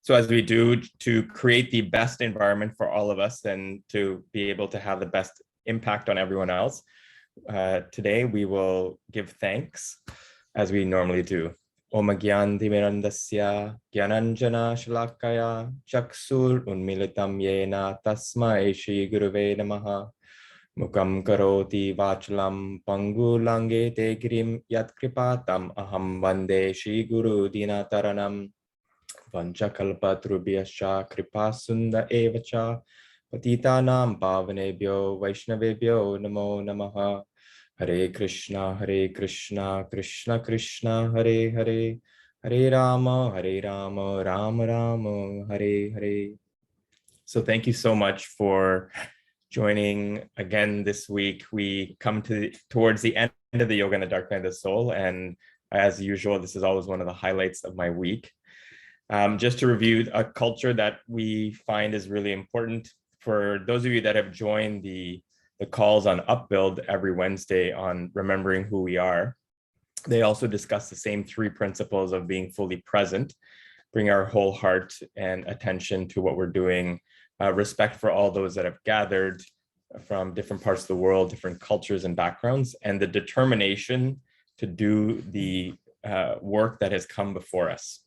So as we do to create the best environment for all of us and to be able to have the best impact on everyone else, today we will give thanks as we normally do. Om Gyantimirandasya Gyananjana Shalakaya Chaksul Unmilitam Yena Tasmai Shri Guruve Namaha Mukam Karoti Vachalam Pangu Langete Girim Yat Kripatam Aham Vande Shri Guru Dinataranam Vanchakalpatrubhyascha Kripasunda Evacha Patitanam Pavanebhyo Vaishnavebhyo Namo Namaha Hare Krishna, Krishna Krishna, Hare Hare, Hare Rama, Rama Rama, Hare Hare. So thank you so much for joining again this week. We come towards the end of the Yoga and the Dark Night of the Soul, and as usual, this is always one of the highlights of my week. Just to review a culture that we find is really important for those of you that have joined the calls on Upbuild every Wednesday on remembering who we are. They also discuss the same three principles of being fully present, bring our whole heart and attention to what we're doing, respect for all those that have gathered from different parts of the world, different cultures and backgrounds, and the determination to do the work that has come before us.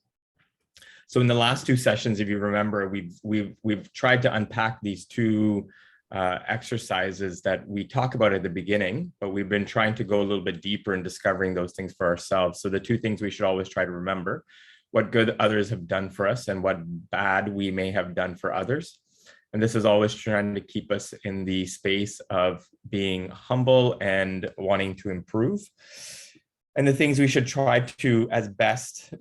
So in the last two sessions, if you remember, we've tried to unpack these two exercises that we talk about at the beginning, but we've been trying to go a little bit deeper in discovering those things for ourselves. So the two things we should always try to remember: what good others have done for us and what bad we may have done for others. And this is always trying to keep us in the space of being humble and wanting to improve. And the things we should try to, as best,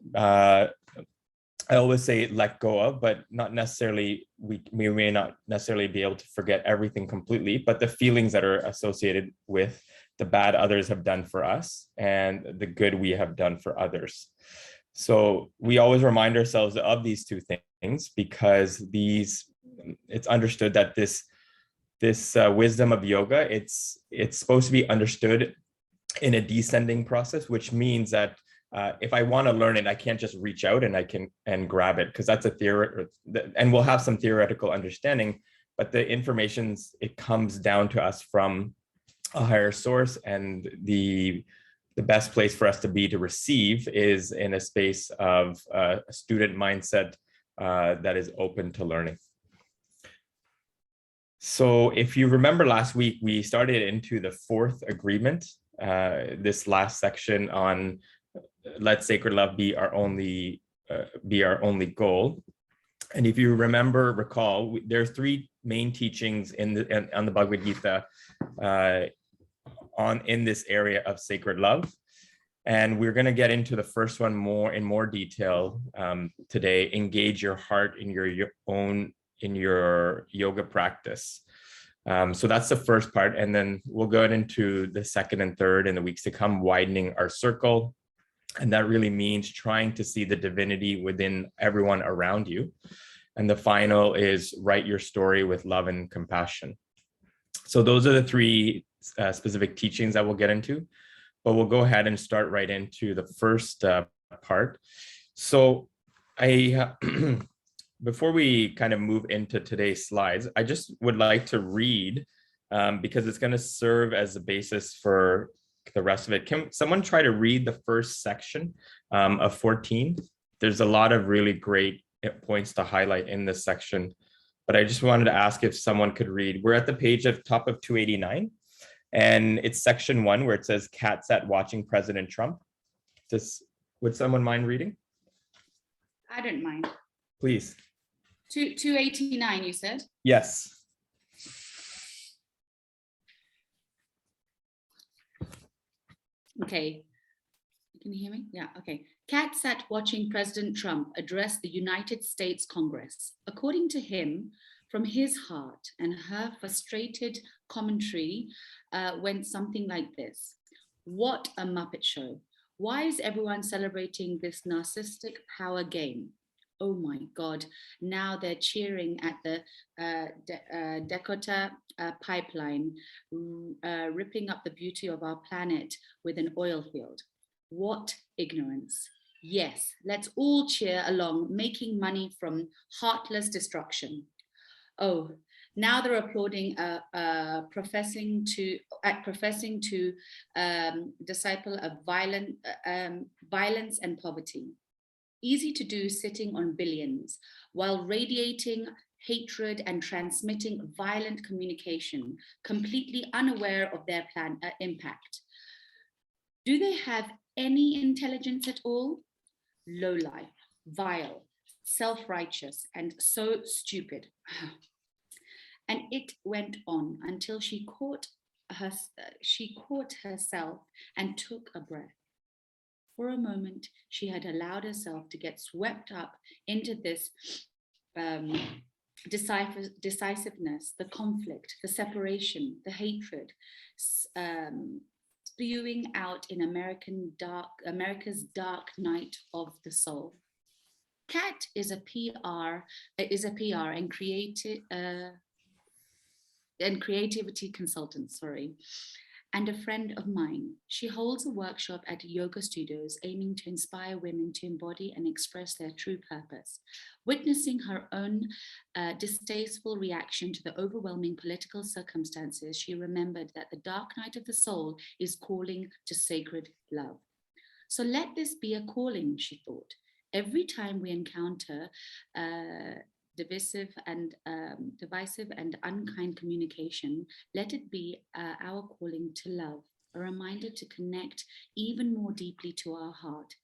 I always say let go of, but not necessarily, we may not necessarily be able to forget everything completely, but the feelings that are associated with the bad others have done for us and the good we have done for others. So we always remind ourselves of these two things because it's understood that this wisdom of yoga, it's supposed to be understood in a descending process, which means that if I want to learn it, I can't just reach out and grab it, because that's a theory, and we'll have some theoretical understanding, but the it comes down to us from a higher source, and the best place for us to be to receive is in a space of a student mindset that is open to learning. So if you remember last week, we started into the fourth agreement, this last section on let sacred love be our only goal. And if you recall, there's three main teachings on the Bhagavad Gita in this area of sacred love. And we're going to get into the first one in more detail today. Engage your heart in your yoga practice. So that's the first part. And then we'll go into the second and third in the weeks to come, widening our circle. And that really means trying to see the divinity within everyone around you. And the final is write your story with love and compassion. So those are the three specific teachings that we'll get into, but we'll go ahead and start right into the first part. So before we kind of move into today's slides, I just would like to read because it's going to serve as a basis for the rest of it. Can someone try to read the first section of 14? There's a lot of really great points to highlight in this section, but I just wanted to ask if someone could read. We're at the page at top of 289, and it's section 1 where it says cat sat watching President Trump. Would someone mind reading? I don't mind. Please. 289, you said? Yes. Okay. Can you hear me? Yeah, okay. Cat sat watching President Trump address the United States Congress. According to him, from his heart, and her frustrated commentary went something like this. What a Muppet show. Why is everyone celebrating this narcissistic power game? Oh my God, now they're cheering at the Dakota pipeline, ripping up the beauty of our planet with an oil field. What ignorance. Yes, let's all cheer along, making money from heartless destruction. Oh, now they're applauding, professing to disciple of violence and poverty. Easy to do sitting on billions while radiating hatred and transmitting violent communication, completely unaware of their impact. Do they have any intelligence at all? Lowlife, vile, self-righteous, and so stupid. And it went on until she caught herself and took a breath. For a moment, she had allowed herself to get swept up into this decisiveness, the conflict, the separation, the hatred, spewing out in America's dark night of the soul. Kat is a PR and creativity consultant, and a friend of mine. She holds a workshop at yoga studios aiming to inspire women to embody and express their true purpose. Witnessing her own distasteful reaction to the overwhelming political circumstances, she remembered that the dark night of the soul is calling to sacred love. So let this be a calling, she thought. Every time we encounter divisive and unkind communication, let it be our calling to love, a reminder to connect even more deeply to our heart,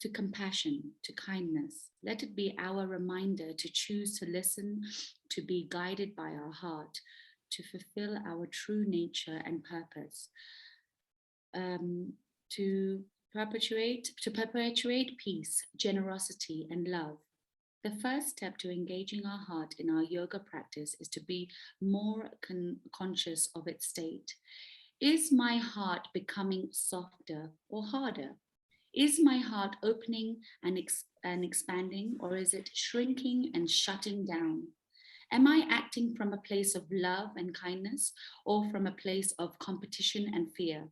to compassion, to kindness. Let it be our reminder to choose to listen, to be guided by our heart, to fulfill our true nature and purpose, to perpetuate peace, generosity, and love. The first step to engaging our heart in our yoga practice is to be more conscious of its state. Is my heart becoming softer or harder? Is my heart opening and expanding, or is it shrinking and shutting down? Am I acting from a place of love and kindness, or from a place of competition and fear?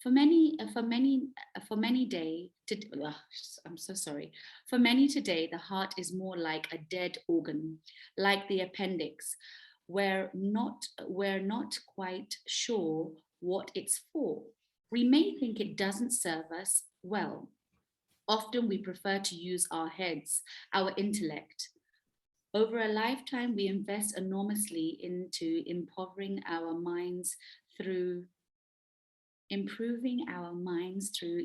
For many today, the heart is more like a dead organ, like the appendix, where we're not quite sure what it's for. We may think it doesn't serve us well. Often we prefer to use our heads, our intellect. Over a lifetime, we invest enormously into improving our minds through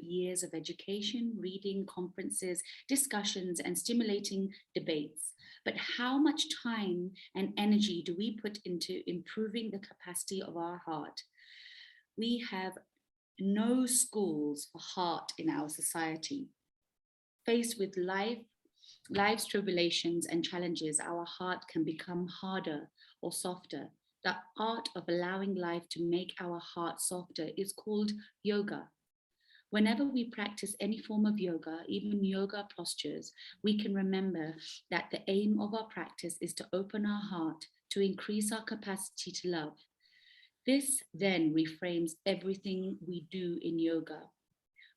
years of education, reading, conferences, discussions, and stimulating debates. But how much time and energy do we put into improving the capacity of our heart? We have no schools for heart in our society. Faced with life's tribulations and challenges, our heart can become harder or softer. The art of allowing life to make our heart softer is called yoga. Whenever we practice any form of yoga, even yoga postures, we can remember that the aim of our practice is to open our heart, to increase our capacity to love. This then reframes everything we do in yoga.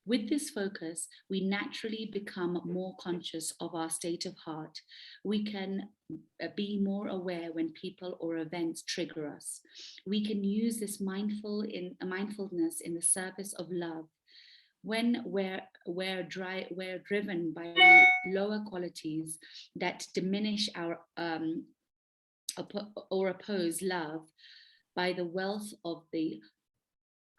With this focus, we naturally become more conscious of our state of heart. We can be more aware when people or events trigger us. We can use this mindfulness in the service of love. When we're driven by lower qualities that diminish our or oppose love, by the wealth of the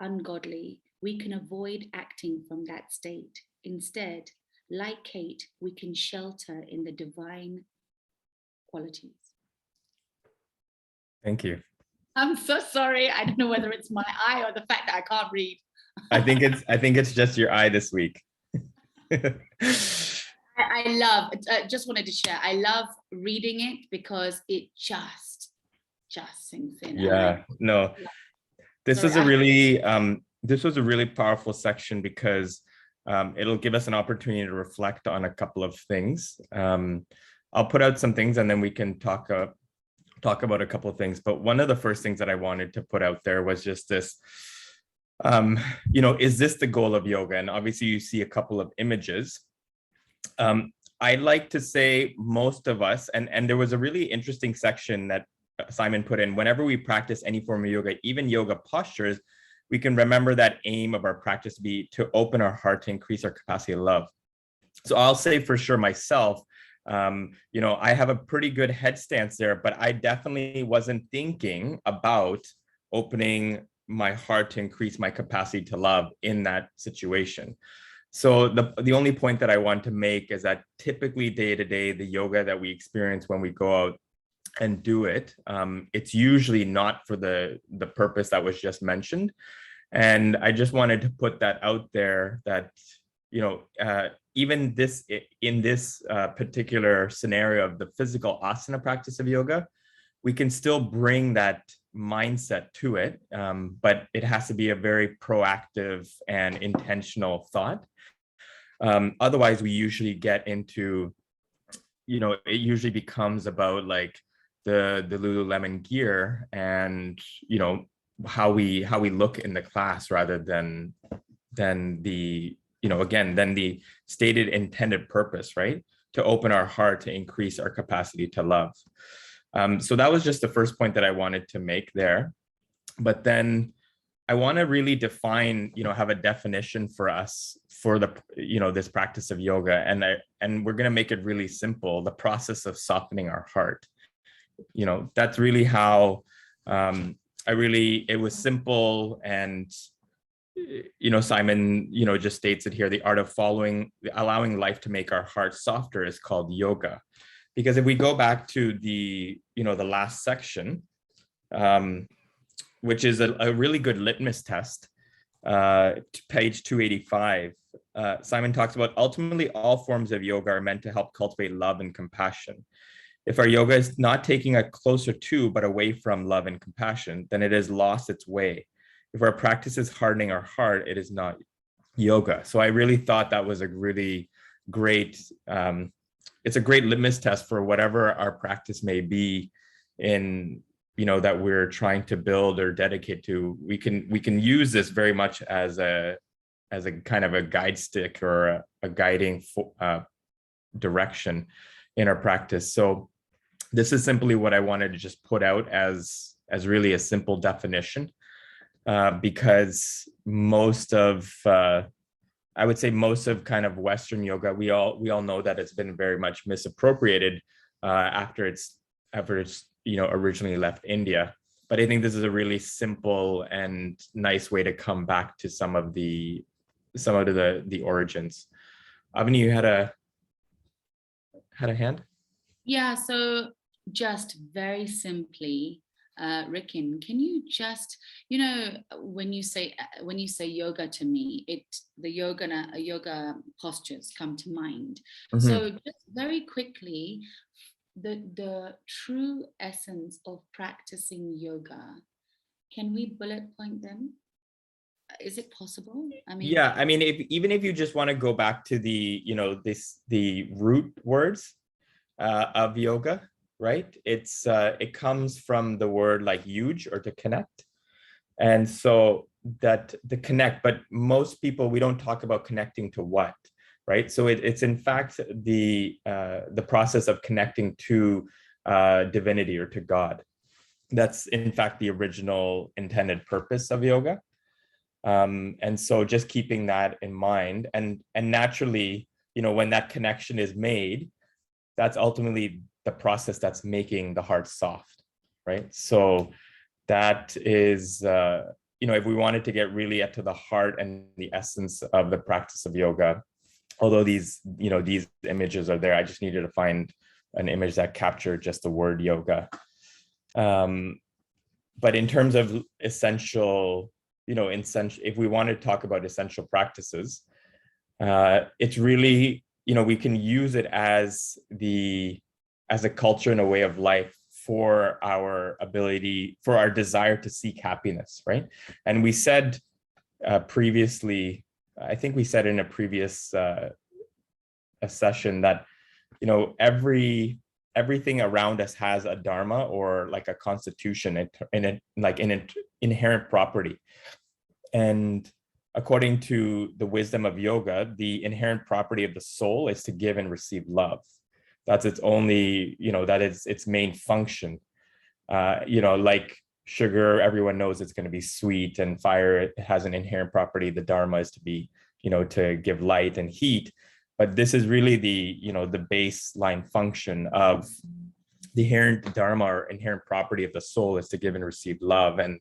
ungodly, we can avoid acting from that state. Instead, like Kate, we can shelter in the divine qualities. Thank you. I'm so sorry. I don't know whether it's my eye or the fact that I can't read. I think it's just your eye this week. I love, just wanted to share, I love reading it because it just sinks in. Yeah, no. This was a really powerful section because it'll give us an opportunity to reflect on a couple of things. I'll put out some things and then we can talk about a couple of things. But one of the first things that I wanted to put out there was just this Is this the goal of yoga? And obviously you see a couple of images. I like to say most of us, and there was a really interesting section that Simon put in, whenever we practice any form of yoga, even yoga postures, we can remember that aim of our practice to be to open our heart, to increase our capacity to love. So I'll say for sure myself, I have a pretty good headstance there, but I definitely wasn't thinking about opening my heart to increase my capacity to love in that situation. So the only point that I want to make is that typically day to day, the yoga that we experience when we go out and do it, it's usually not for the purpose that was just mentioned. And I just wanted to put that out there that, even this in this particular scenario of the physical asana practice of yoga, we can still bring that mindset to it, but it has to be a very proactive and intentional thought. Otherwise, we usually get into, it usually becomes about like the Lululemon gear and, how we look in the class rather than the, than the stated intended purpose, right? To open our heart, to increase our capacity to love. So that was just the first point that I wanted to make there. But then I want to really define, have a definition for us for the, this practice of yoga. And we're going to make it really simple, the process of softening our heart. That's really how it was simple. And, Simon, just states it here, the art of allowing life to make our heart softer is called yoga. Because if we go back to the, the last section, which is a really good litmus test, page 285, Simon talks about ultimately all forms of yoga are meant to help cultivate love and compassion. If our yoga is not taking us closer to, but away from love and compassion, then it has lost its way. If our practice is hardening our heart, it is not yoga. So I really thought that was a really great, it's a great litmus test for whatever our practice may be in, that we're trying to build or dedicate to. We can use this very much as a kind of a guide stick or a guiding direction in our practice. So this is simply what I wanted to just put out as really a simple definition, because most of I would say most of kind of Western yoga, we all know that it's been very much misappropriated after it's originally left India. But I think this is a really simple and nice way to come back to some of the origins. Avani, you had a hand? Yeah, so just very simply, Rikin, can you just, when you say yoga to me, the yoga postures come to mind. Mm-hmm. So just very quickly, the true essence of practicing yoga, can we bullet point them? Is it possible? Yeah, even if you just want to go back to the, the root words of yoga, right? It comes from the word like yuj, or to connect. And so that the connect, but most people, we don't talk about connecting to what, right? So it's in fact the process of connecting to divinity or to God. That's in fact the original intended purpose of yoga. And so just keeping that in mind, and naturally, when that connection is made, that's ultimately the process that's making the heart soft, right? So that is, if we wanted to get really to the heart and the essence of the practice of yoga, although these images are there, I just needed to find an image that captured just the word yoga. But in terms of essential, if we want to talk about essential practices, it's really, we can use it as a culture and a way of life for our ability, for our desire to seek happiness, right? And we said previously, I think we said in a previous a session that, everything around us has a dharma, or like a constitution, and like an inherent property. And according to the wisdom of yoga, the inherent property of the soul is to give and receive love. That's its only, that is its main function. Like sugar, everyone knows it's going to be sweet, and fire, it has an inherent property. The Dharma is to be, to give light and heat. But this is really the, the baseline function of the inherent Dharma, or inherent property of the soul, is to give and receive love. And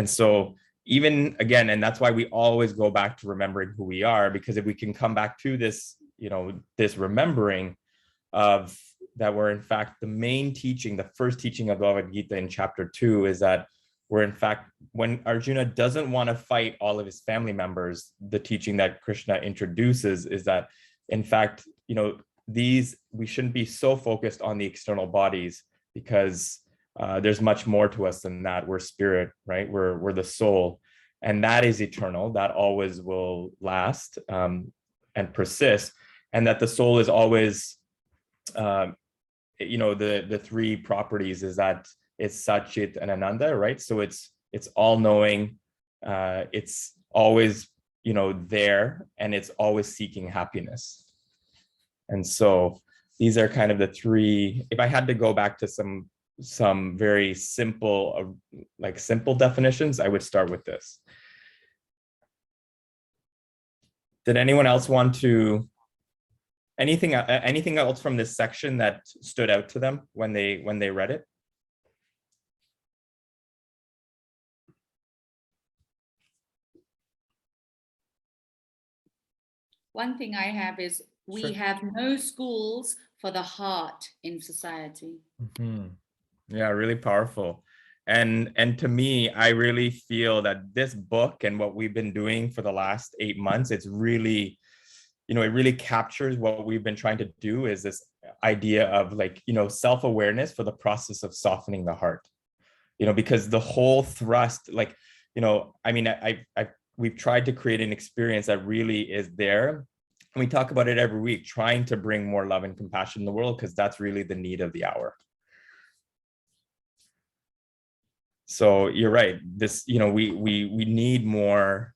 so even again, and that's why we always go back to remembering who we are, because if we can come back to this, this remembering of that we're in fact the main teaching, the first teaching of Bhagavad Gita in chapter 2 is that we're in fact, when Arjuna doesn't want to fight all of his family members, the teaching that Krishna introduces is that in fact, we shouldn't be so focused on the external bodies, because there's much more to us than that. We're spirit, right? We're the soul, and that is eternal. That always will last and persist, and that the soul is always, the three properties is that it's Sat, Chit, and Ananda, right? So it's all knowing, it's always, there, and it's always seeking happiness. And so these are kind of the three. If I had to go back to some very simple, simple definitions, I would start with this. Did anyone else want to, anything else from this section that stood out to them when they read it? One thing I have is we Sure. have no schools for the heart in society. Mm-hmm. Yeah, really powerful. And to me, I really feel that this book and what we've been doing for the last 8 months, it's really, it really captures what we've been trying to do, is this idea of self-awareness for the process of softening the heart, because the whole thrust, we've tried to create an experience that really is there. And we talk about it every week, trying to bring more love and compassion in the world, because that's really the need of the hour. So you're right. This, we need more,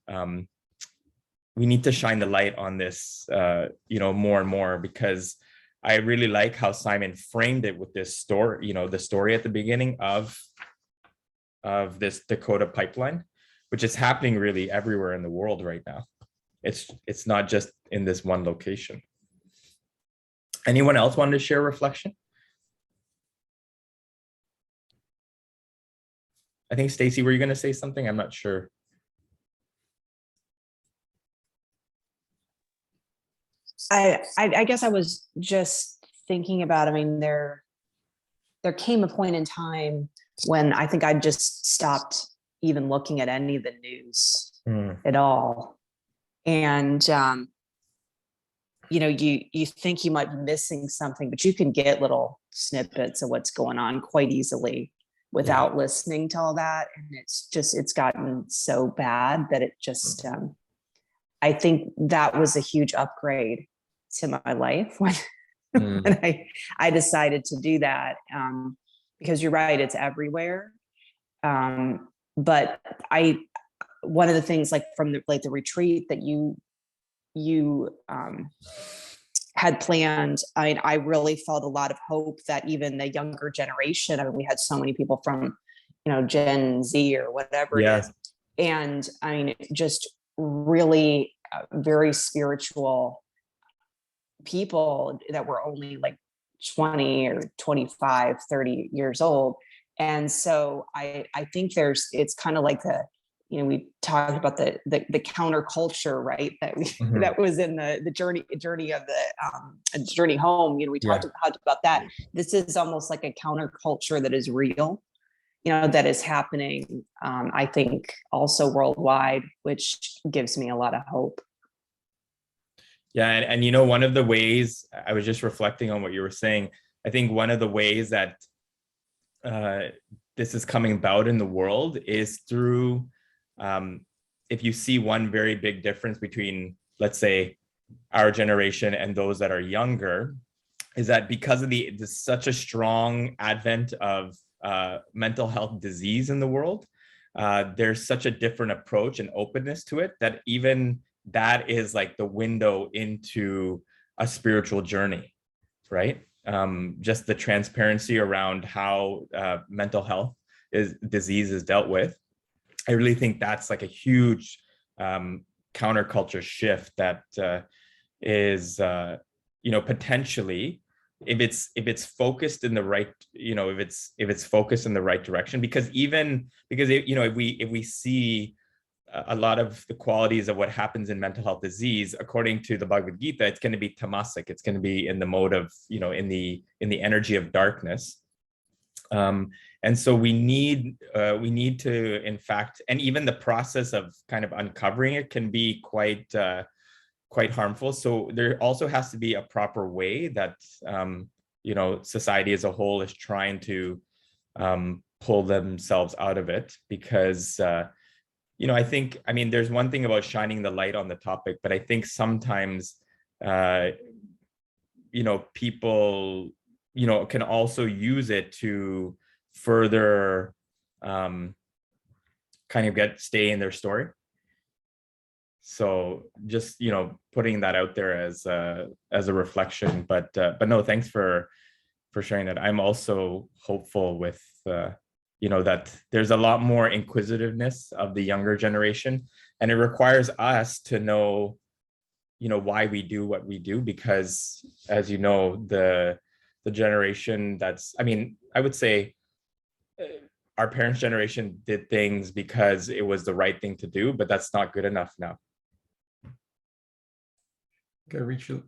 we need to shine the light on this, more and more, because I really like how Simon framed it with this story, the story at the beginning of this Dakota pipeline, which is happening really everywhere in the world right now. It's not just in this one location. Anyone else wanted to share a reflection? I think Stacy, were you going to say something? I'm not sure. I guess I was just thinking about, there came a point in time when I think I just stopped even looking at any of the news at all. And, you think you might be missing something, but you can get little snippets of what's going on quite easily without listening to all that. And it's gotten so bad that it just, I think that was a huge upgrade to my life when, when I decided to do that. Because you're right, it's everywhere. But one of the things from the retreat that you had planned, I really felt a lot of hope that even the younger generation, we had so many people from, Gen Z or whatever it is. And just really very spiritual people that were only 20 or 25, 30 years old. And so I think it's kind of like we talked about the counterculture, right? That was in the journey of the journey home. We talked about that. This is almost like a counterculture that is real, that is happening. I think also worldwide, which gives me a lot of hope. Yeah, and one of the ways, I was just reflecting on what you were saying. I think one of the ways that this is coming about in the world is through, if you see one very big difference between, let's say, our generation and those that are younger, is that because of such a strong advent of mental health disease in the world, there's such a different approach and openness to it that even that is like the window into a spiritual journey, right? Just the transparency around how mental health disease is dealt with. I really think that's like a huge counterculture shift that is, potentially, if it's focused in the right, if it's focused in the right direction, because if we see a lot of the qualities of what happens in mental health disease, according to the Bhagavad Gita, it's going to be tamasic. It's going to be in the mode of, in the energy of darkness. And so we need to, in fact, and even the process of kind of uncovering it can be quite harmful. So there also has to be a proper way that, society as a whole is trying to pull themselves out of it, because, I think, there's one thing about shining the light on the topic, but I think sometimes, people, can also use it to further kind of stay in their story. So just, putting that out there as a reflection, but no, thanks for sharing that. I'm also hopeful with, that there's a lot more inquisitiveness of the younger generation, and it requires us to know, why we do what we do, because as you know, the generation that's, I would say our parents' generation did things because it was the right thing to do, but that's not good enough now. I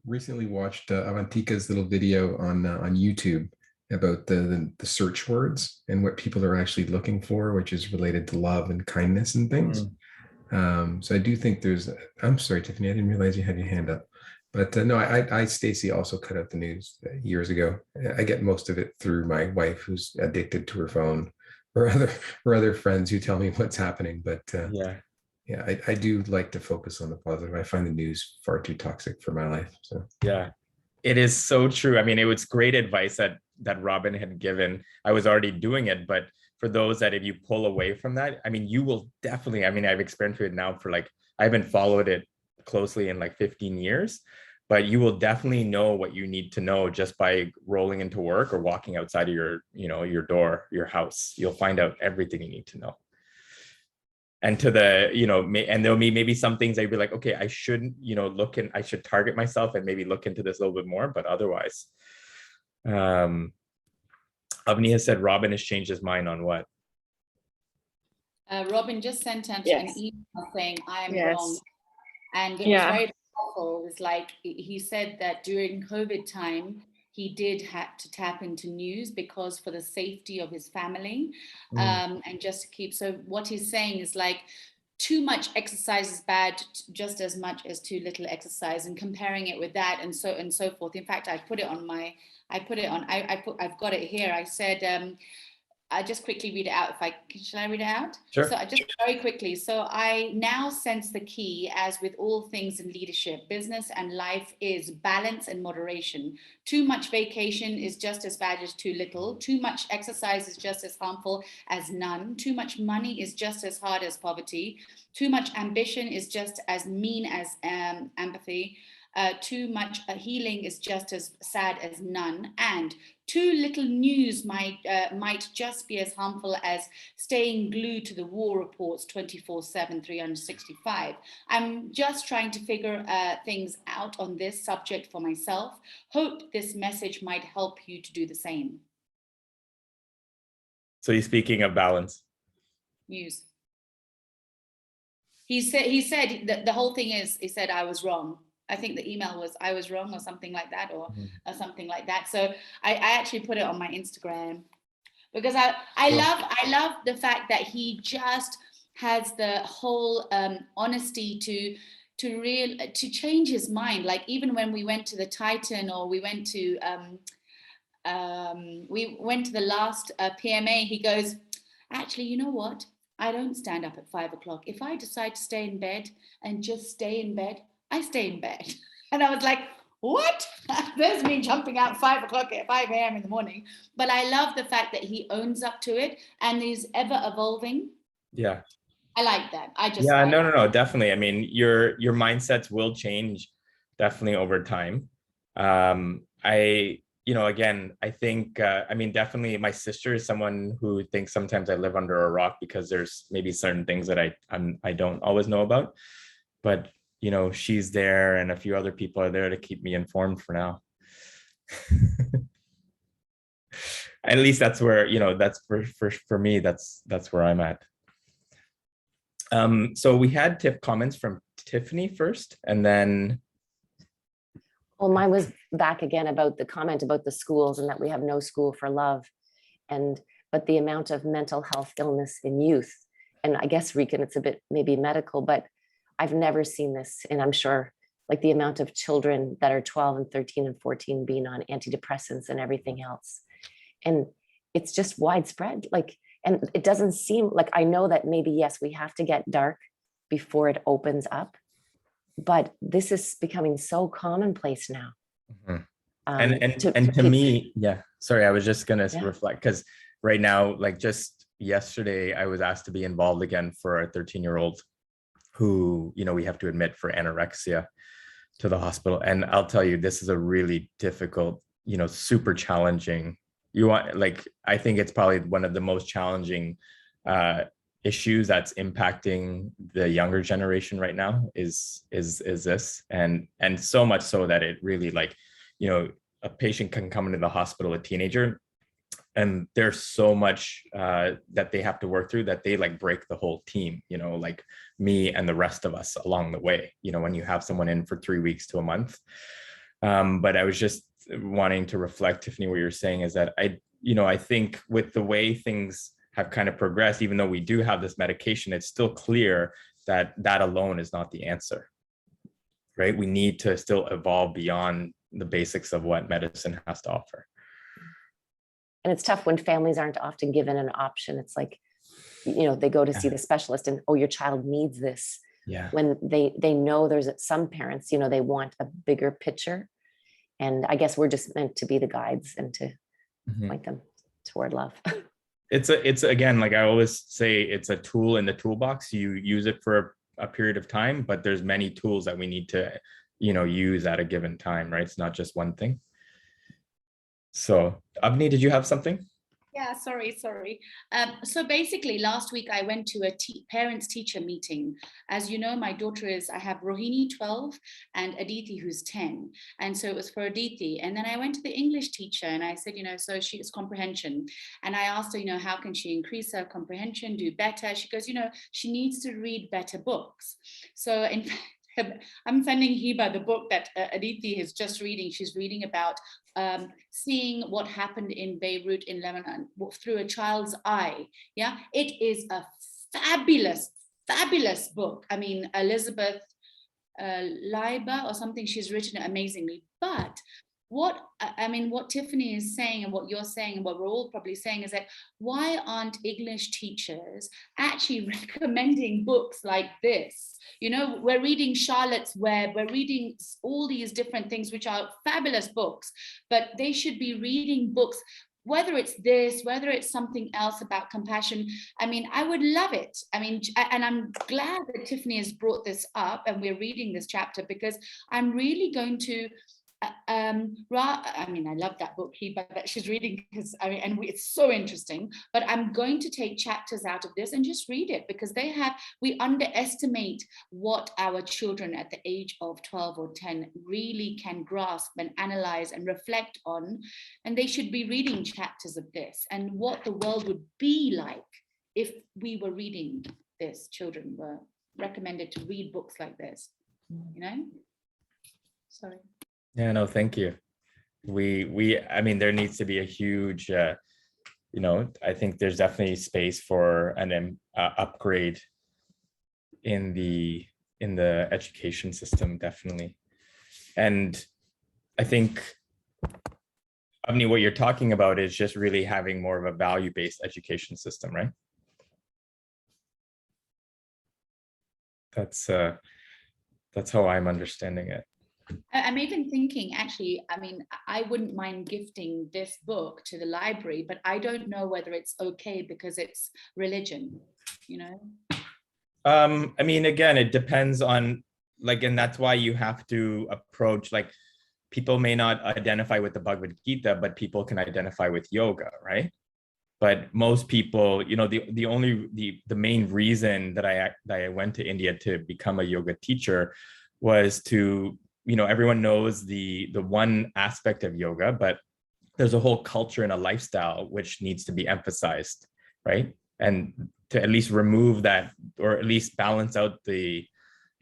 recently watched Avantika's little video on YouTube about the search words and what people are actually looking for, which is related to love and kindness and things. So I do think I'm sorry, Tiffany, I didn't realize you had your hand up. But no, I Stacey also cut out the news years ago. I get most of it through my wife, who's addicted to her phone, or other friends who tell me what's happening. But yeah, I do like to focus on the positive. I find the news far too toxic for my life. So yeah, it is so true. It was great advice that Robin had given. I was already doing it, but for those that, if you pull away from that, you will definitely, I've experienced it now for I haven't followed it closely in 15 years, but you will definitely know what you need to know just by rolling into work or walking outside of your door, your house. You'll find out everything you need to know. And to the, and there'll be maybe some things that you'd be like, okay, I shouldn't, I should target myself and maybe look into this a little bit more, but otherwise, Avni has said Robin has changed his mind on what? Robin just sent out Yes. an email saying, I am Yes. wrong. And it Yeah. was very powerful. It was he said that during COVID time, he did have to tap into news because for the safety of his family, and just to keep, so what he's saying is too much exercise is bad just as much as too little exercise, and comparing it with that and so forth. In fact, I've got it here. I said, I just quickly read it out. Should I read it out? Sure. So just very quickly. So I now sense the key, as with all things in leadership, business and life, is balance and moderation. Too much vacation is just as bad as too little. Too much exercise is just as harmful as none. Too much money is just as hard as poverty. Too much ambition is just as mean as empathy. Too much healing is just as sad as none, and too little news might just be as harmful as staying glued to the war reports 24/7, 365. I'm just trying to figure things out on this subject for myself. Hope this message might help you to do the same. So he's speaking of balance. News. He said that the whole thing is, he said, I was wrong. I think the email was, I was wrong, or something like that, or something like that. So I actually put it on my Instagram because I love the fact that he just has the whole honesty to change his mind. Even when we went to the Titan, or we went to the last PMA, he goes, actually, you know what? I don't stand up at 5 o'clock. If I decide to stay in bed and just stay in bed, I stay in bed. And I was like, what? There's me jumping out 5 o'clock at 5 a.m. in the morning. But I love the fact that he owns up to it and is ever evolving. Yeah. I like that. I just Yeah, no, definitely. I mean, your mindsets will change definitely over time. Again, I think, I mean, definitely my sister is someone who thinks sometimes I live under a rock because there's maybe certain things that I don't always know about, but she's there and a few other people are there to keep me informed for now. At least that's where, that's for me, that's where I'm at. So we had comments from Tiffany first, and then. Well, mine was back again about the comment about the schools and that we have no school for love. But the amount of mental health illness in youth, and I guess, Rican, it's a bit maybe medical, but I've never seen this. And I'm sure like the amount of children that are 12 and 13 and 14 being on antidepressants and everything else. And it's just widespread. And it doesn't seem like, I know that maybe, yes, we have to get dark before it opens up, but this is becoming so commonplace now. Mm-hmm. And to me, yeah, sorry, I was just going to reflect, because right now, like just yesterday, I was asked to be involved again for a 13-year-old who, we have to admit for anorexia to the hospital. And I'll tell you, this is a really difficult, super challenging. I think it's probably one of the most challenging issues that's impacting the younger generation right now is this. And so much so that it really a patient can come into the hospital, a teenager, and there's so much that they have to work through that they break the whole team, like me and the rest of us along the way, when you have someone in for 3 weeks to a month. But I was just wanting to reflect, Tiffany, what you're saying is that I think with the way things have kind of progressed, even though we do have this medication, it's still clear that alone is not the answer, right? We need to still evolve beyond the basics of what medicine has to offer. And it's tough when families aren't often given an option. It's like, they go to see the specialist and, oh, your child needs this. Yeah. When they know there's some parents, they want a bigger picture. And I guess we're just meant to be the guides and to point them toward love. It's again, like I always say, it's a tool in the toolbox. You use it for a period of time, but there's many tools that we need to, use at a given time, right? It's not just one thing. So, Avni, did you have something? Yeah, sorry. So basically, last week I went to a parents-teacher meeting. As you know, my daughter I have Rohini, 12, and Aditi, who's 10. And so it was for Aditi. And then I went to the English teacher and I said, so she's comprehension. And I asked her, how can she increase her comprehension, do better? She goes, she needs to read better books. So in fact, I'm sending Hiba the book that Aditi is just reading. She's reading about seeing what happened in Beirut in Lebanon through a child's eye. Yeah, it is a fabulous book. I mean, Elizabeth Leiber or something, she's written it amazingly. But what Tiffany is saying and what you're saying and what we're all probably saying is that why aren't English teachers actually recommending books like this? We're reading Charlotte's Web, we're reading all these different things, which are fabulous books, but they should be reading books, whether it's this, whether it's something else about compassion. I mean, I would love it. I mean, and I'm glad that Tiffany has brought this up and we're reading this chapter, because I'm really going to I love that book that she's reading, because it's so interesting, but I'm going to take chapters out of this and just read it, because we underestimate what our children at the age of 12 or 10 really can grasp and analyze and reflect on. And they should be reading chapters of this and what the world would be like if we were reading this. Children were recommended to read books like this, Sorry. Yeah, no, thank you. I mean, there needs to be a huge, I think there's definitely space for an upgrade in the education system, definitely. And I think, what you're talking about is just really having more of a value-based education system, right? That's how I'm understanding it. I'm even thinking, actually, I mean, I wouldn't mind gifting this book to the library, but I don't know whether it's okay because it's religion, you know? I mean, again, it depends on, like, and that's why you have to approach, like, people may not identify with the Bhagavad Gita, but people can identify with yoga, right? But most people, you know, the main reason that I went to India to become a yoga teacher was to, you know, everyone knows the one aspect of yoga, but there's a whole culture and a lifestyle which needs to be emphasized, right? And to at least remove that, or at least balance out the,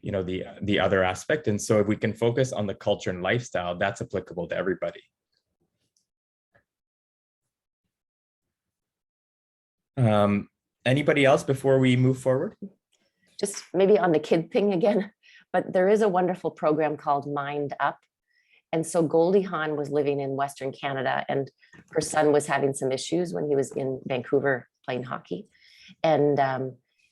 you know, the other aspect. And so if we can focus on the culture and lifestyle, that's applicable to everybody. Anybody else before we move forward? Just maybe on the kid thing again, but there is a wonderful program called Mind Up. And so Goldie Hawn was living in Western Canada, and her son was having some issues when he was in Vancouver playing hockey. And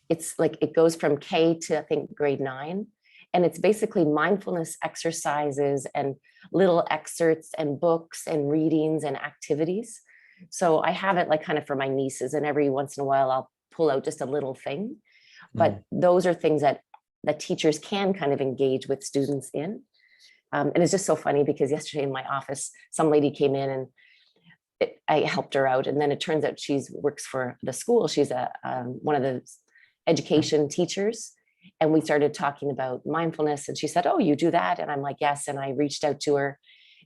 it's like, it goes from K to I think grade 9. And it's basically mindfulness exercises and little excerpts and books and readings and activities. So I have it like kind of for my nieces, and every once in a while I'll pull out just a little thing. But those are things that teachers can kind of engage with students in. And it's just so funny because yesterday in my office, some lady came in and I helped her out. And then it turns out she works for the school. She's one of the education teachers. And we started talking about mindfulness. And she said, "Oh, you do that?" And I'm like, "Yes." And I reached out to her.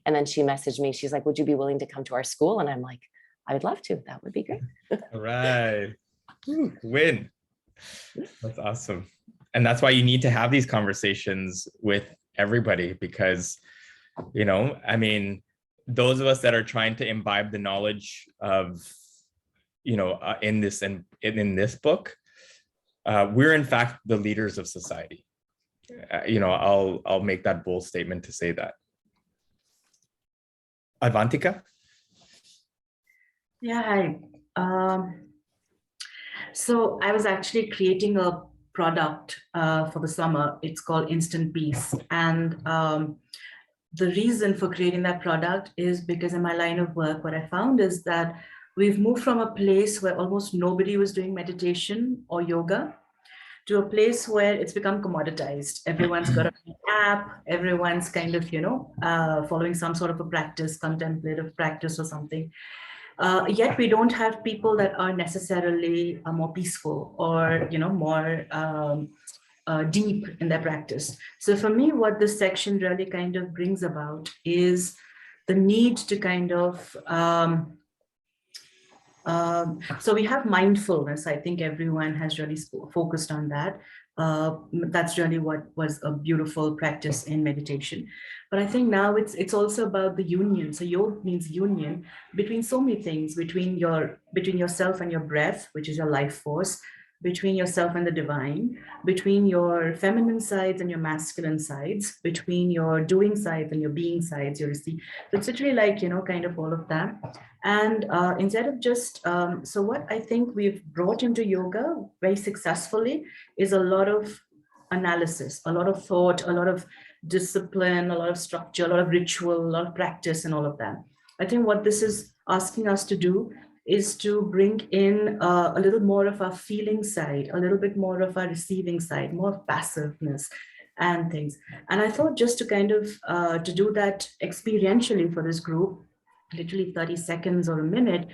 And then she messaged me. She's like, "Would you be willing to come to our school?" And I'm like, "I would love to. That would be great." All right. Win. That's awesome. And that's why you need to have these conversations with everybody, because, you know, I mean, those of us that are trying to imbibe the knowledge of, you know, in this and in this book, we're in fact the leaders of society. You know, I'll make that bold statement to say that. Avantika? Yeah, hi. So I was actually creating a product for the summer. It's called Instant Peace. And the reason for creating that product is because in my line of work, what I found is that we've moved from a place where almost nobody was doing meditation or yoga to a place where it's become commoditized. Everyone's got an app, everyone's kind of, you know, following some sort of a practice, contemplative practice or something. Yet we don't have people that are necessarily more peaceful or, you know, more deep in their practice. So for me, what this section really kind of brings about is the need to kind of, so we have mindfulness. I think everyone has really focused on that. That's really what was a beautiful practice in meditation. But I think now it's also about the union. So yoga means union between so many things, between yourself and your breath, which is your life force, between yourself and the divine, between your feminine sides and your masculine sides, between your doing sides and your being sides, you receive. So it's literally like, you know, kind of all of that. And instead of just, so what I think we've brought into yoga very successfully is a lot of analysis, a lot of thought, a lot of discipline, a lot of structure, a lot of ritual, a lot of practice and all of that. I think what this is asking us to do is to bring in a little more of our feeling side, a little bit more of our receiving side, more of passiveness and things. And I thought just to kind of, to do that experientially for this group, literally 30 seconds or a minute,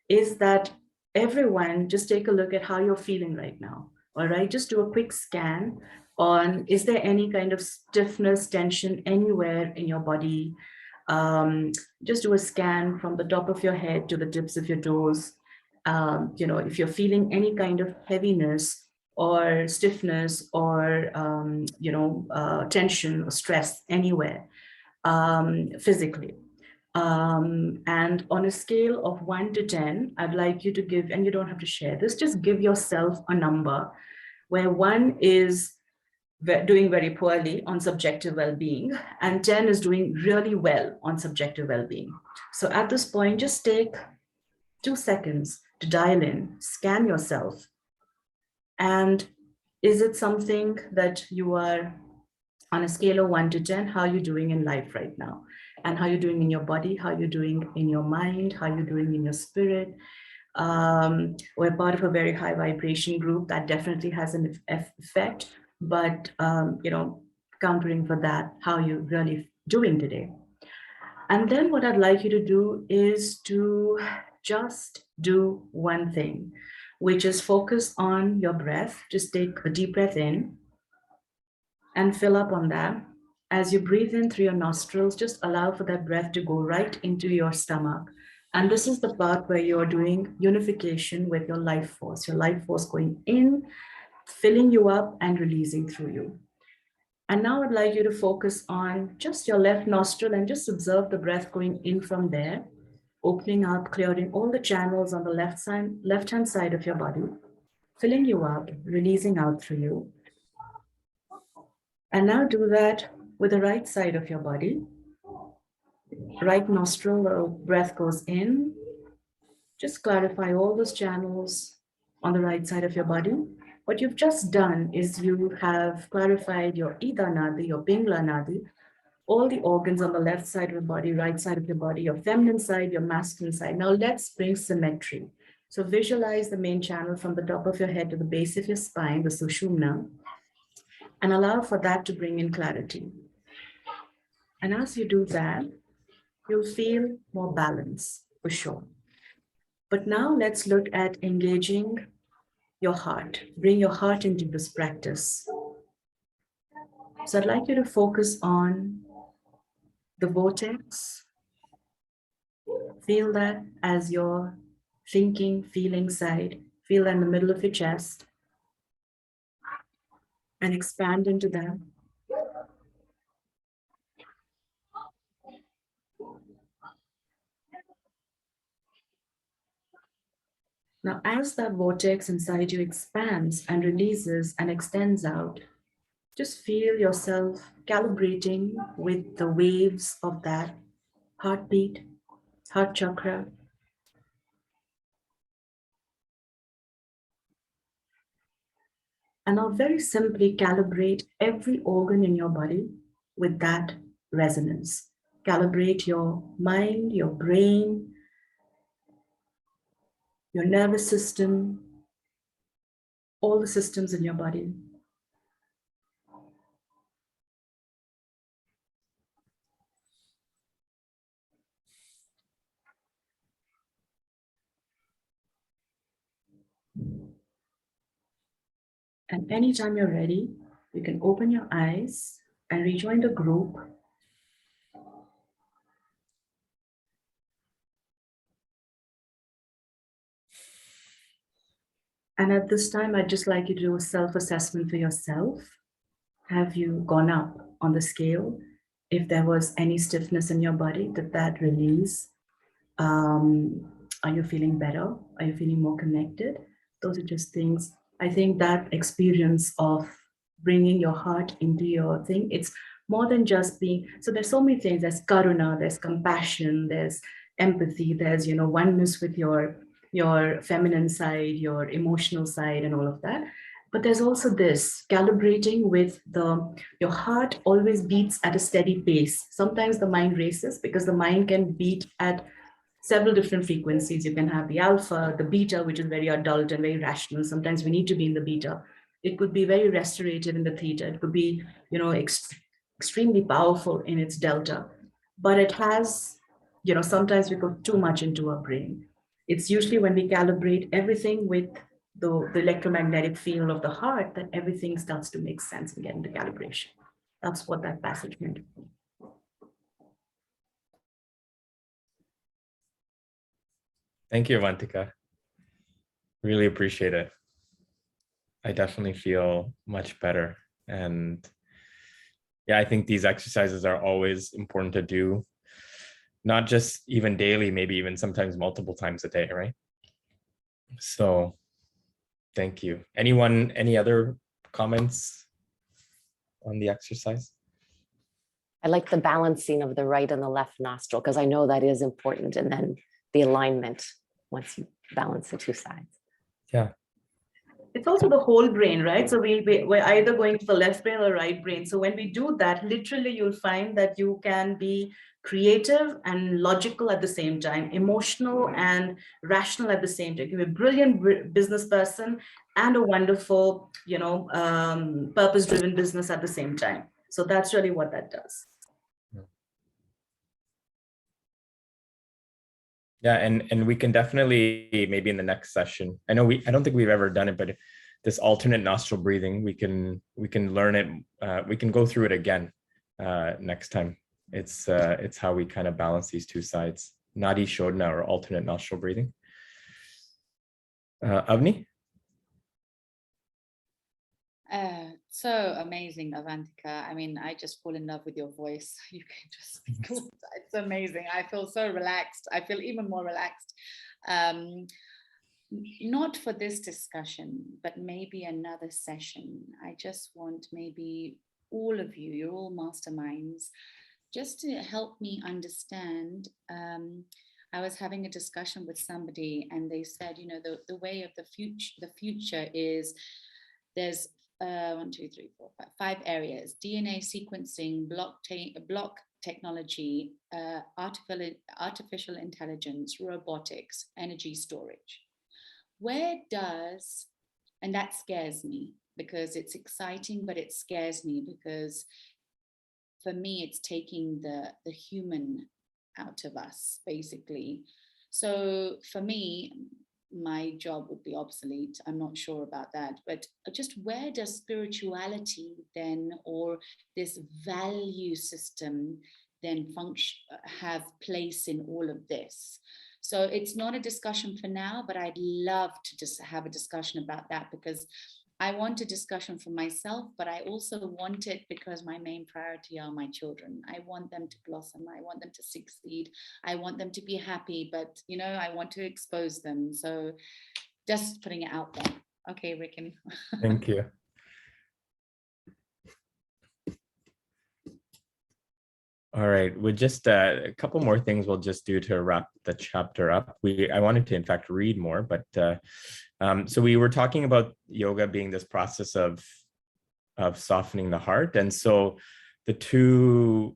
is that everyone just take a look at how you're feeling right now. All right, just do a quick scan on, is there any kind of stiffness, tension anywhere in your body? Just do a scan from the top of your head to the tips of your toes. You know, if you're feeling any kind of heaviness or stiffness or, you know, tension or stress anywhere physically. And on a scale of 1 to 10, I'd like you to give, and you don't have to share this, just give yourself a number where 1 is doing very poorly on subjective well-being and 10 is doing really well on subjective well-being. So at this point, just take 2 seconds to dial in, scan yourself. And is it something that you are on a scale of 1 to 10, how are you doing in life right now? And how are you doing in your body? How are you doing in your mind? How are you doing in your spirit? We're part of a very high vibration group that definitely has an effect, but countering for that, how you're really doing today. And then what I'd like you to do is to just do one thing, which is focus on your breath. Just take a deep breath in and fill up on that. As you breathe in through your nostrils, just allow for that breath to go right into your stomach. And this is the part where you're doing unification with your life force going in, filling you up and releasing through you. And now I'd like you to focus on just your left nostril and just observe the breath going in from there, opening up, clearing all the channels on the left-hand side of your body, filling you up, releasing out through you. And now do that with the right side of your body. Right nostril, the breath goes in. Just clarify all those channels on the right side of your body. What you've just done is you have clarified your Ida Nadi, your Pingla Nadi, all the organs on the left side of your body, right side of your body, your feminine side, your masculine side. Now let's bring symmetry. So visualize the main channel from the top of your head to the base of your spine, the Sushumna, and allow for that to bring in clarity. And as you do that, you'll feel more balance for sure. But now let's look at engaging your heart. Bring your heart into this practice. So I'd like you to focus on the vortex. Feel that as your thinking, feeling side. Feel that in the middle of your chest. And expand into that. Now, as that vortex inside you expands and releases and extends out, just feel yourself calibrating with the waves of that heartbeat, heart chakra. And now very simply calibrate every organ in your body with that resonance. Calibrate your mind, your brain, your nervous system, all the systems in your body. And anytime you're ready, you can open your eyes and rejoin the group. And at this time, I'd just like you to do a self-assessment for yourself. Have you gone up on the scale? If there was any stiffness in your body, did that release? Are you feeling better? Are you feeling more connected? Those are just things. I think that experience of bringing your heart into your thing, it's more than just being, so there's so many things. There's karuna, there's compassion, there's empathy, there's, oneness with your feminine side, your emotional side, and all of that. But there's also this calibrating with your heart always beats at a steady pace. Sometimes the mind races because the mind can beat at several different frequencies. You can have the alpha, the beta, which is very adult and very rational. Sometimes we need to be in the beta. It could be very restorative in the theta. It could be, extremely powerful in its delta. But it has, sometimes we go too much into our brain. It's usually when we calibrate everything with the electromagnetic field of the heart that everything starts to make sense and get into calibration. That's what that passage meant. Thank you, Avantika. Really appreciate it. I definitely feel much better. And yeah, I think these exercises are always important to do, not just even daily, maybe even sometimes multiple times a day, right? So thank you. Anyone, any other comments on the exercise? I like the balancing of the right and the left nostril, because I know that is important. And then the alignment once you balance the two sides. Yeah. it's also the whole brain, right? So we're either going to the left brain or right brain. So when we do that, literally you'll find that you can be creative and logical at the same time, emotional and rational at the same time. You're a brilliant business person and a wonderful, purpose-driven business at the same time. So that's really what that does. Yeah, and we can definitely, maybe in the next session, I don't think we've ever done it, but this alternate nostril breathing, we can learn it. We can go through it again next time. It's how we kind of balance these two sides, Nadi Shodhana, or alternate nostril breathing. Avni? So amazing, Avantika. I mean, I just fall in love with your voice. You can just speak. It's amazing. I feel so relaxed. I feel even more relaxed. Not for this discussion, but maybe another session. I just want maybe all of you, you're all masterminds, just to help me understand. I was having a discussion with somebody and they said, the way of the future is there's 5 areas: DNA sequencing, block technology, artificial intelligence, robotics, energy storage. And that scares me because it's exciting, but it scares me because for me, it's taking the human out of us, basically. So for me, my job would be obsolete. I'm not sure about that, but just where does spirituality then, or this value system then have place in all of this? So it's not a discussion for now, but I'd love to just have a discussion about that, because I want a discussion for myself, but I also want it because my main priority are my children. I want them to blossom. I want them to succeed. I want them to be happy, but I want to expose them. So just putting it out there. Okay, Rikin. Thank you. All right, with just a couple more things we'll just do to wrap the chapter up. I wanted to, in fact, read more, but so we were talking about yoga being this process of softening the heart. And so the two,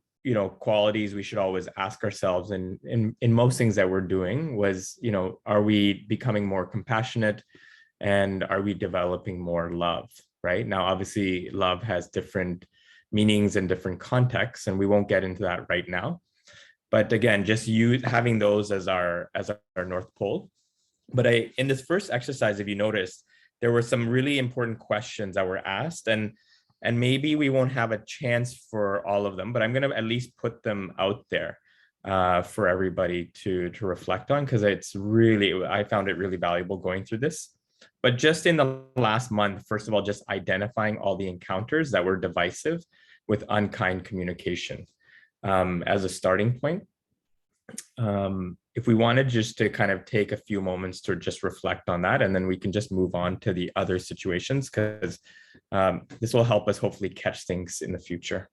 qualities we should always ask ourselves in most things that we're doing was, are we becoming more compassionate, and are we developing more love, right? Now, obviously, love has different meanings in different contexts, and we won't get into that right now. But again, just having those as our North Pole. But in this first exercise, if you notice, there were some really important questions that were asked, and maybe we won't have a chance for all of them, but I'm going to at least put them out there for everybody to reflect on, because I found it really valuable going through this. But just in the last month, first of all, just identifying all the encounters that were divisive with unkind communication as a starting point. If we wanted just to kind of take a few moments to just reflect on that, and then we can just move on to the other situations, because this will help us hopefully catch things in the future.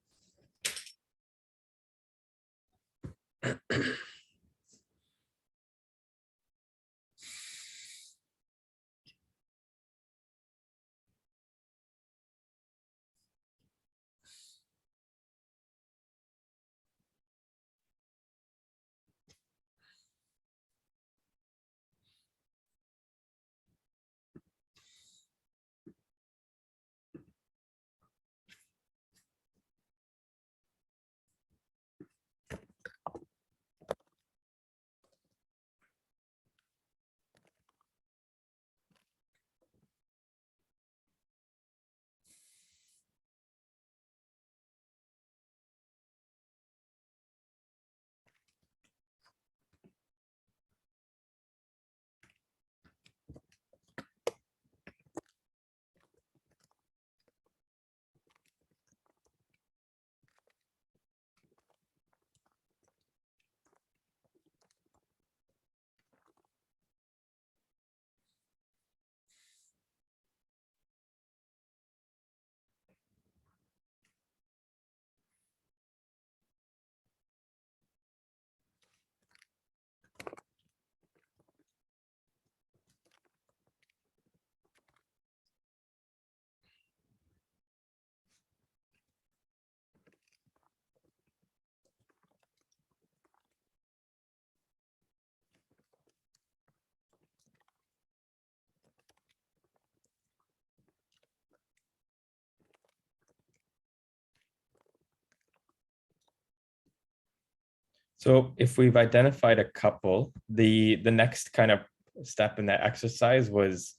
So if we've identified a couple, the next kind of step in that exercise was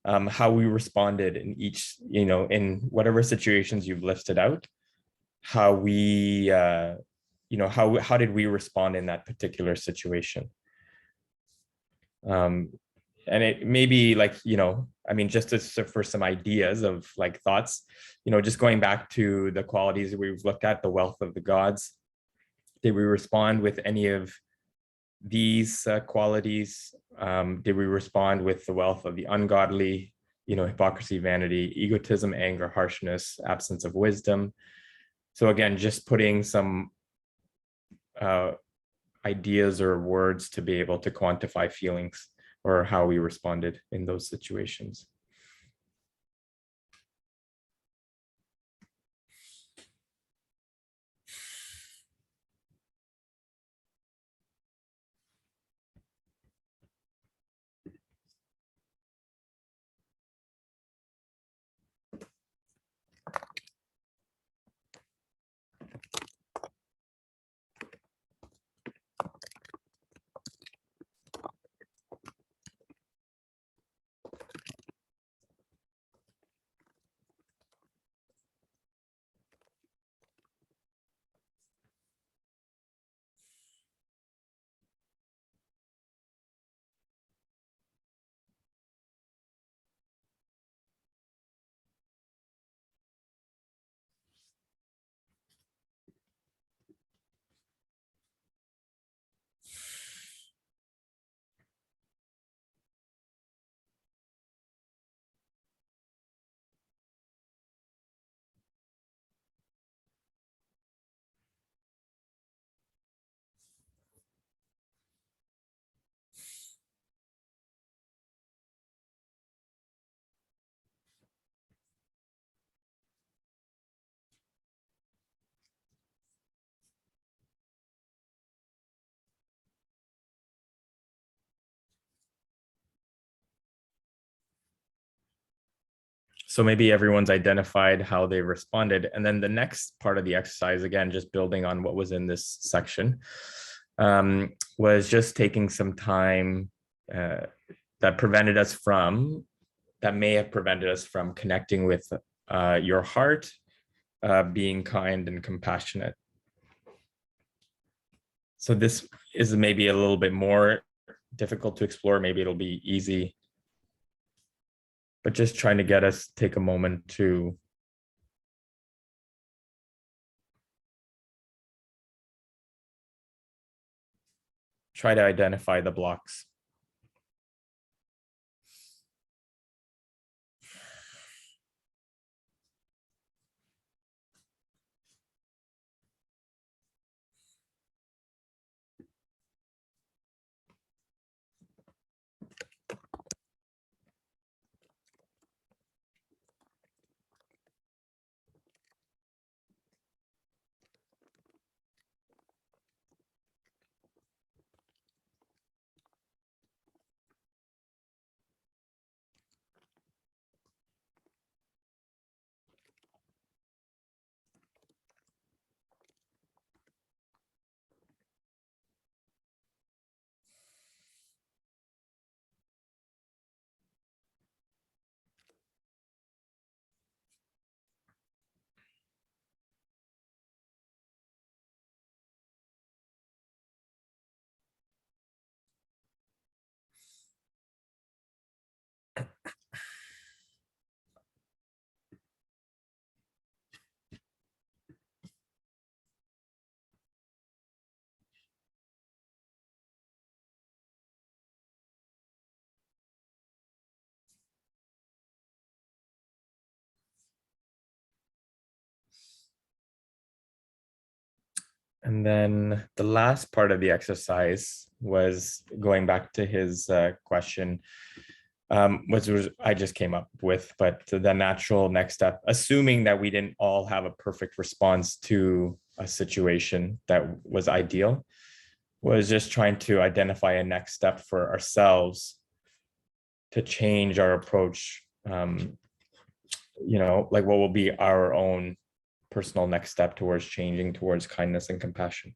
how we responded in each, in whatever situations you've listed out, how we, how did we respond in that particular situation? And it may be like, just for some ideas of like thoughts, just going back to the qualities that we've looked at, the wealth of the gods. Did we respond with any of these qualities? Did we respond with the wealth of the ungodly, hypocrisy, vanity, egotism, anger, harshness, absence of wisdom? So again, just putting some ideas or words to be able to quantify feelings or how we responded in those situations. So maybe everyone's identified how they responded. And then the next part of the exercise, again, just building on what was in this section, was just taking some time that may have prevented us from connecting with your heart, being kind and compassionate. So this is maybe a little bit more difficult to explore. Maybe it'll be easy, but just trying to get us take a moment to try to identify the blocks. And then the last part of the exercise was going back to his question, which I just came up with, but the natural next step, assuming that we didn't all have a perfect response to a situation that was ideal, was just trying to identify a next step for ourselves to change our approach, like what will be our own personal next step towards changing towards kindness and compassion.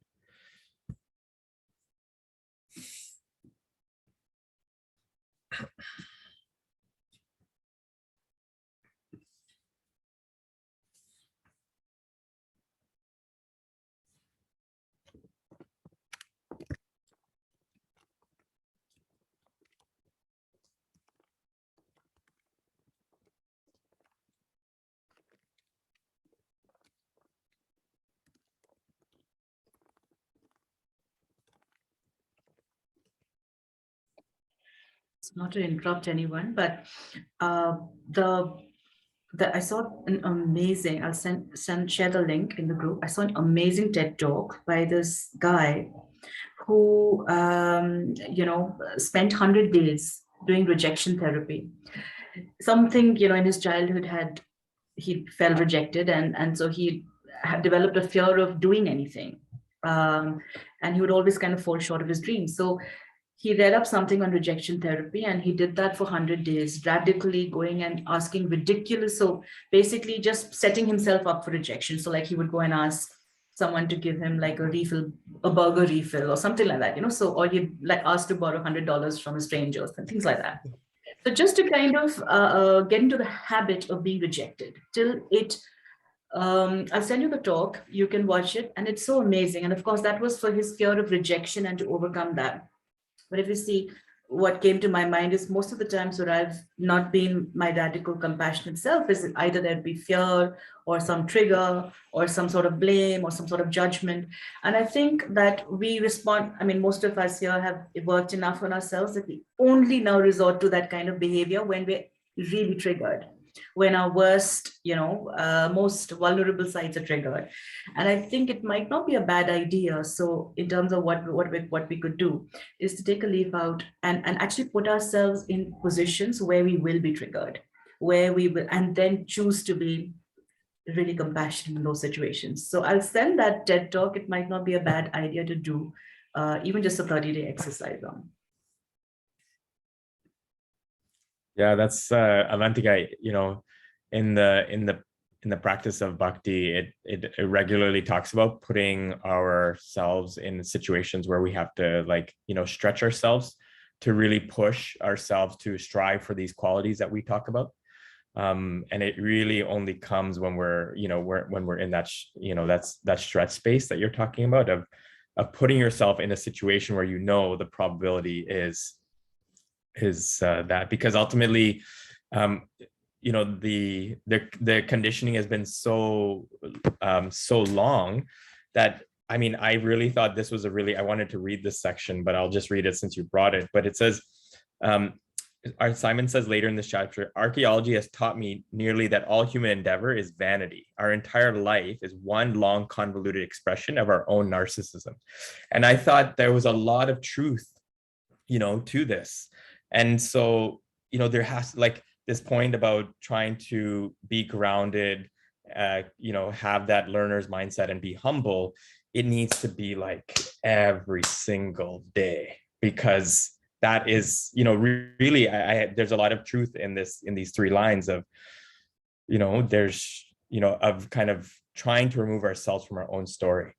Not to interrupt anyone, but I saw an amazing, I'll share the link in the group. I saw an amazing TED talk by this guy who, spent 100 days doing rejection therapy. Something, in his childhood he felt rejected. And so he had developed a fear of doing anything. And he would always kind of fall short of his dreams. So he read up something on rejection therapy, and he did that for 100 days, radically going and asking ridiculous. So basically just setting himself up for rejection. So like he would go and ask someone to give him like a burger refill or something like that, or he'd like ask to borrow $100 from a stranger and things like that. So just to kind of get into the habit of being rejected till it, I'll send you the talk, you can watch it, and it's so amazing. And of course that was for his fear of rejection and to overcome that. But if you see, what came to my mind is most of the times where I've not been my radical compassionate self is either there'd be fear or some trigger or some sort of blame or some sort of judgment. And I think that we respond, most of us here have worked enough on ourselves that we only now resort to that kind of behavior when we're really triggered, when our worst, most vulnerable sides are triggered. And I think it might not be a bad idea. So in terms of what we could do is to take a leap out and actually put ourselves in positions where we will be triggered, where we will, and then choose to be really compassionate in those situations. So I'll send that TED talk. It might not be a bad idea to do even just a 30-day exercise on. Yeah, that's Avantika, in the practice of bhakti, it regularly talks about putting ourselves in situations where we have to stretch ourselves to really push ourselves to strive for these qualities that we talk about. And it really only comes when we're in that, that stretch space that you're talking about of putting yourself in a situation where the probability is that, because ultimately, the conditioning has been so long that I really thought this was I wanted to read this section, but I'll just read it since you brought it. But it says, Simon says later in this chapter, archaeology has taught me nearly that all human endeavor is vanity. Our entire life is one long convoluted expression of our own narcissism. And I thought there was a lot of truth, to this. And so, there has this point about trying to be grounded, have that learner's mindset and be humble. It needs to be every single day, because that is, really, there's a lot of truth in these 3 lines of, there's, of kind of trying to remove ourselves from our own story.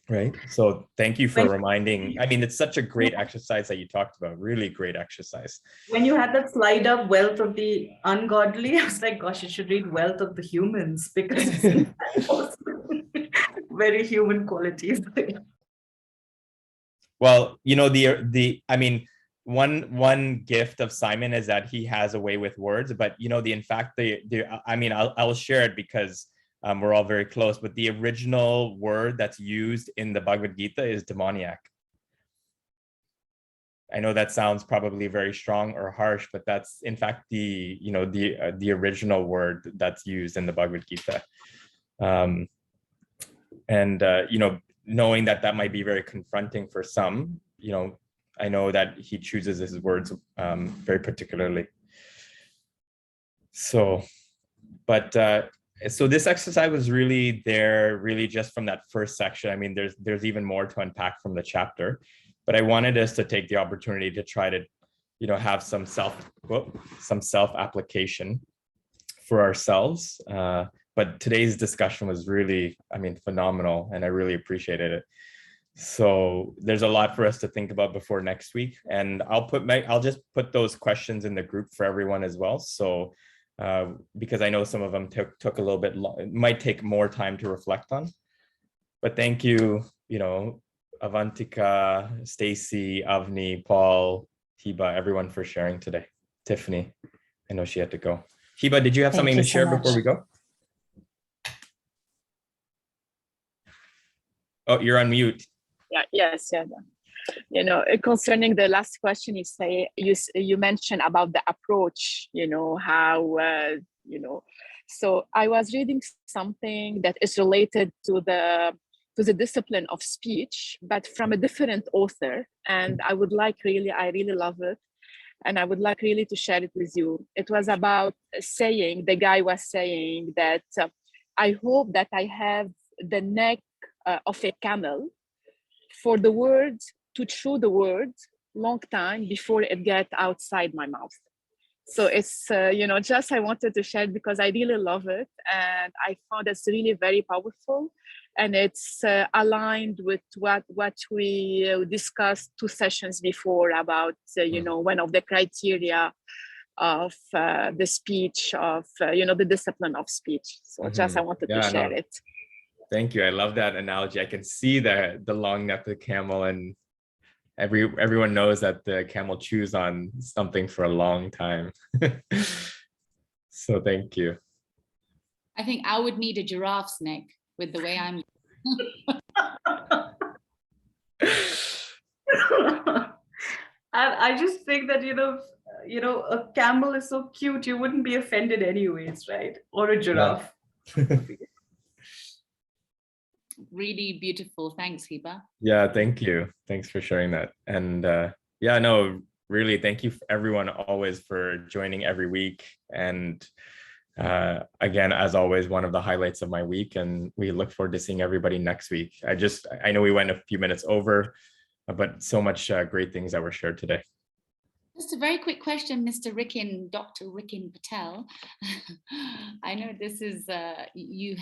Right. So thank you for reminding. It's such a great exercise that you talked about. Really great exercise. When you had that slide up, wealth of the ungodly, I was like, gosh, you should read wealth of the humans, because it's very human qualities. Well, one gift of Simon is that he has a way with words, but I'll share it because we're all very close, but the original word that's used in the Bhagavad Gita is demoniac. I know that sounds probably very strong or harsh, but that's in fact the original word that's used in the Bhagavad Gita. Knowing that might be very confronting for some, I know that he chooses his words very particularly. So this exercise was really just from that first section. There's even more to unpack from the chapter, but I wanted us to take the opportunity to try to, have some self-application for ourselves. But today's discussion was really, phenomenal, and I really appreciated it. So there's a lot for us to think about before next week, and I'll just put those questions in the group for everyone as well. So because I know some of them took a little bit long, it might take more time to reflect on. But thank you, Avantika, Stacy, Avni, Paul, Hiba, everyone for sharing today. Tiffany, I know she had to go. Hiba, did you have something to share before we go? Oh, you're on mute. Yeah, yes, yeah. Concerning the last question, you mentioned about the approach, how, so I was reading something that is related to the discipline of speech, but from a different author. And I really love it. And I would like really to share it with you. It was about the guy was saying that I hope that I have the neck of a camel for the words to chew the words long time before it get outside my mouth. So it's, just I wanted to share it because I really love it. And I found it's really very powerful. And it's aligned with what we discussed 2 sessions before about, one of the criteria of the speech of, the discipline of speech. So just I wanted to share it. Thank you. I love that analogy. I can see the long neck of the camel, and everyone knows that the camel chews on something for a long time. So thank you. I think I would need a giraffe's neck with the way I'm. And I just think that, a camel is so cute, you wouldn't be offended anyways, right? Or a giraffe. Yeah. Really beautiful. Thanks, Hiba. Yeah, thank you. Thanks for sharing that. And really, thank you everyone always for joining every week. And again, as always, one of the highlights of my week, and we look forward to seeing everybody next week. I know we went a few minutes over, but so much great things that were shared today. Just a very quick question, Mr. Rikin, Dr. Rikin Patel. I know this is, you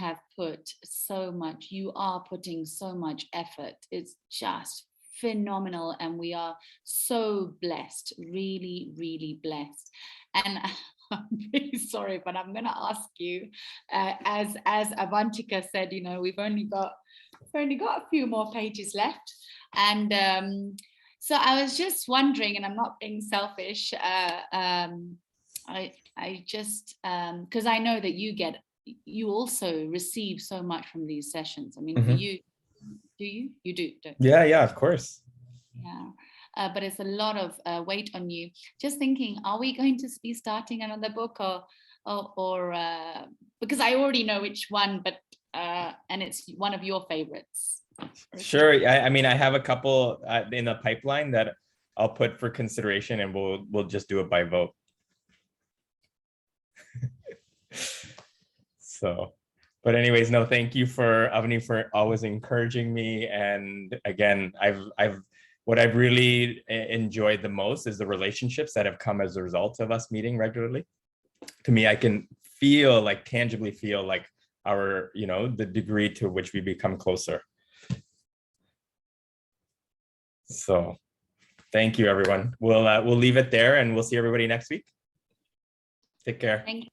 are putting so much effort. It's just phenomenal. And we are so blessed, really, really blessed. And I'm really sorry, but I'm going to ask you, as Avantika said, we've only got a few more pages left. And so I was just wondering, and I'm not being selfish, I just, because I know that you also receive so much from these sessions. I mean, for you, do you? You do, don't you? Yeah, of course. Yeah. But it's a lot of weight on you. Just thinking, are we going to be starting another book or because I already know which one, but and it's one of your favorites. Sure. I mean, I have a couple in the pipeline that I'll put for consideration, and we'll just do it by vote. So, but anyways, no, thank you for Avni for always encouraging me. And again, what I've really enjoyed the most is the relationships that have come as a result of us meeting regularly. To me, I can tangibly feel like our, the degree to which we become closer. So thank you, everyone. We'll leave it there, and we'll see everybody next week. Take care. Thank you.